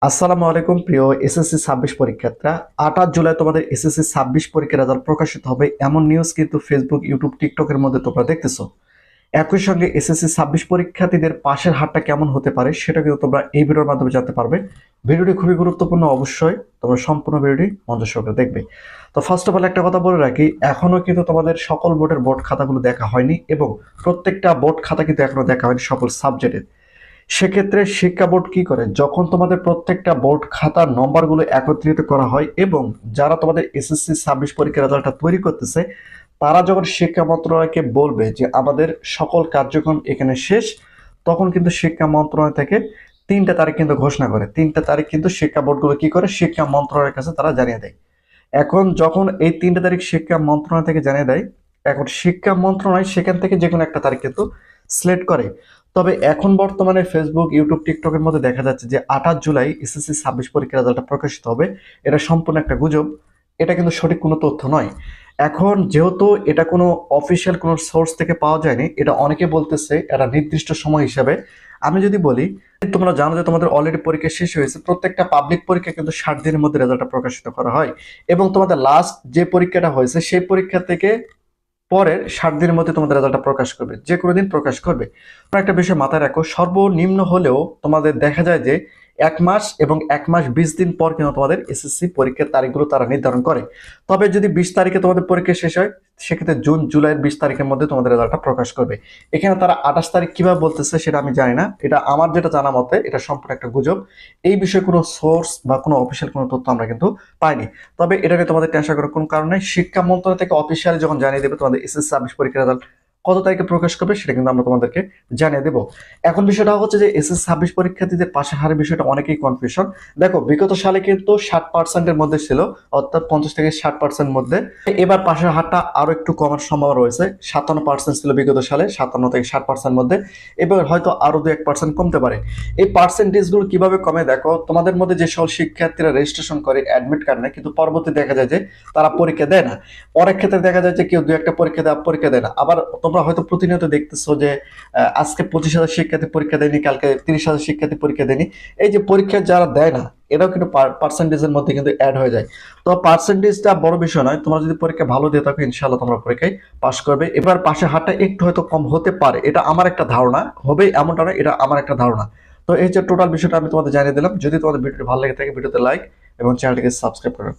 আসসালামু আলাইকুম প্রিয় এসএসসি 26 পরীক্ষার্থীরা। 28 জুলাই তোমাদের এসএসসি 26 পরীক্ষার রেজাল্ট প্রকাশিত হবে এমন নিউজ কিন্তু ফেসবুক, ইউটিউব, টিকটকের মধ্যে তোমরা দেখতেছো। একই সঙ্গে এসএসসি 26 পরীক্ষার্থীদের পাশের হারটা কেমন হতে পারে সেটা কিন্তু তোমরা এই ভিডিওর মাধ্যমে জানতে পারবে। ভিডিওটি খুবই গুরুত্বপূর্ণ, অবশ্যই তোমরা সম্পূর্ণ ভিডিওটি মনোযোগ সহকারে দেখবে। তো ফার্স্ট অফ অল একটা কথা বলে রাখি, এখনো কিন্তু তোমাদের সকল বোর্ডের বোর্ড খাতাগুলো দেখা হয়নি এবং প্রত্যেকটা বোর্ড খাতা কিন্তু এখনো দেখা হয়নি সকল সাবজেক্টের। সেক্ষেত্রে শিক্ষা বোর্ড কি করে, যখন তোমাদের প্রত্যেকটা বোর্ড খাতার নম্বরগুলো একত্রিত করা হয় এবং যারা তোমাদের এসএসসি 26 পরীক্ষার রেজাল্টটা তৈরি করতেছে তারা যখন শিক্ষা মন্ত্রণালয়কে বলবে যে আমাদের সকল কার্যক্রম এখানে শেষ, তখন কিন্তু শিক্ষা মন্ত্রণালয় থেকে 3টে তারিখ কিন্তু ঘোষণা করে। 3টে তারিখ কিন্তু শিক্ষা বোর্ডগুলো কি করে, শিক্ষা মন্ত্রণালয়ের কাছে তারা জানিয়ে দেয়। এখন যখন এই 3টে তারিখ শিক্ষা মন্ত্রণালয় থেকে জানিয়ে দেয়, এখন শিক্ষা মন্ত্রণালয় সেখান থেকে যে কোনো একটা তারিখ কিন্তু সিলেক্ট করে। তবে এখন বর্তমানে ফেসবুক, ইউটিউব, টিকটকের মধ্যে দেখা যাচ্ছে যে 28 জুলাই এসএসসি 26 পরীক্ষার রেজাল্টটা প্রকাশিত হবে। এটা সম্পূর্ণ একটা গুজব, এটা কিন্তু সঠিক কোনো তথ্য নয়। এখন যেহেতু এটা কোনো অফিসিয়াল কোনো সোর্স থেকে পাওয়া যায়নি, এটা অনেকে বলতেছে এটা নির্দিষ্ট সময় হিসাবে। আমি যদি বলি, তোমরা জানো যে তোমাদের অলরেডি পরীক্ষা শেষ হয়েছে, প্রত্যেকটা পাবলিক পরীক্ষা কিন্তু 60 দিনের মধ্যে রেজাল্টটা প্রকাশিত করা হয় এবং তোমাদের লাস্ট যে পরীক্ষাটা হয়েছে সেই পরীক্ষা থেকে পরের 60 দিনের মধ্যে তোমাদের রেজাল্টটা প্রকাশ করবে, যে কোনো দিন প্রকাশ করবে। তোমরা একটা বিষয় মাথায় রাখো, সর্বনিম্ন হলেও তোমাদের দেখা যায় যে 1 মাস এবং 1 মাস 20 দিন পর কিন্তু তোমাদের এসএসসি পরীক্ষার তারিখগুলো তারা নির্ধারণ করে। তবে যদি 20 তারিখে তোমাদের পরীক্ষা শেষ হয়, সেক্ষেত্রে জুন জুলাইয়ের 20 তারিখের মধ্যে তোমাদের রেজাল্টটা প্রকাশ করবে। এখানে তারা 28 তারিখ কিভাবে বলতেছে সেটা আমি জানি না, এটা আমার যেটা জানা মতে এটা সম্পূর্ণ একটা গুজব। এই বিষয়ে কোনো সোর্স বা কোনো অফিসিয়াল কোনো তথ্য আমরা কিন্তু পাইনি। তবে এটা নিয়ে তোমাদের টেনশন করার কোনো কারণ নেই। শিক্ষা মন্ত্রণালয় থেকে অফিসিয়ালি যখন জানিয়ে দেবে তোমাদের এসএসসি 26 পরীক্ষার রেজাল্ট কত তারিখে প্রকাশ করবে, সেটা কিন্তু আমরা তোমাদেরকে জানিয়ে দেবো। এখন বিষয়টা হচ্ছে যে এসএসসি 26 পরীক্ষার্থীদের পাশের হারের বিষয়টা অনেকেই কনফিউশন। দেখো, বিগত সালে কিন্তু 60%-এর মধ্যে ছিল, অর্থাৎ 50 থেকে 60% মধ্যে। এবার পাশের হারটা আরো একটু কমার সম্ভাবনা রয়েছে। 57% ছিল বিগত সালে, 57 থেকে 60% মধ্যে। এবার হয়তো আরো 2-1% কমতে পারে। এই পার্সেন্টেজগুলো কিভাবে কমে, দেখো তোমাদের মধ্যে যে সকল শিক্ষার্থীরা রেজিস্ট্রেশন করে অ্যাডমিট কার্ড নেয়, কিন্তু পরবর্তী দেখা যায় যে তারা পরীক্ষা দেয় না। অনেক ক্ষেত্রে দেখা যায় যে কেউ 2-1টা পরীক্ষা দেয় না। আবার তোমরা হয়তো প্রতিনিয়ত দেখতেছো যে আজকে 25,000 শিক্ষার্থী পরীক্ষা দেয়নি, কালকে 30,000 শিক্ষার্থী পরীক্ষা দেয়নি। এই যে পরীক্ষা যারা দেয় না, এটাও কিন্তু পার্সেন্টেজের মধ্যে কিন্তু অ্যাড হয়ে যায়। তো পার্সেন্টেজটা বড় বিষয় নয়, তোমরা যদি পরীক্ষা ভালো দিয়ে থাকো ইনশাআল্লাহ তোমরা পরীক্ষায় পাশ করবে। এবার পাশের হারটা একটু হয়তো কম হতে পারে, এটা আমার একটা ধারণা। হবে এমনটা না, এটা আমার একটা ধারণা। তো এই যে টোটাল বিষয়টা আমি তোমাদের জানিয়ে দিলাম। যদি তোমাদের ভিডিওটি ভালো লেগে থাকে, ভিডিওতে লাইক এবং চ্যানেলটিকে সাবস্ক্রাইব করো।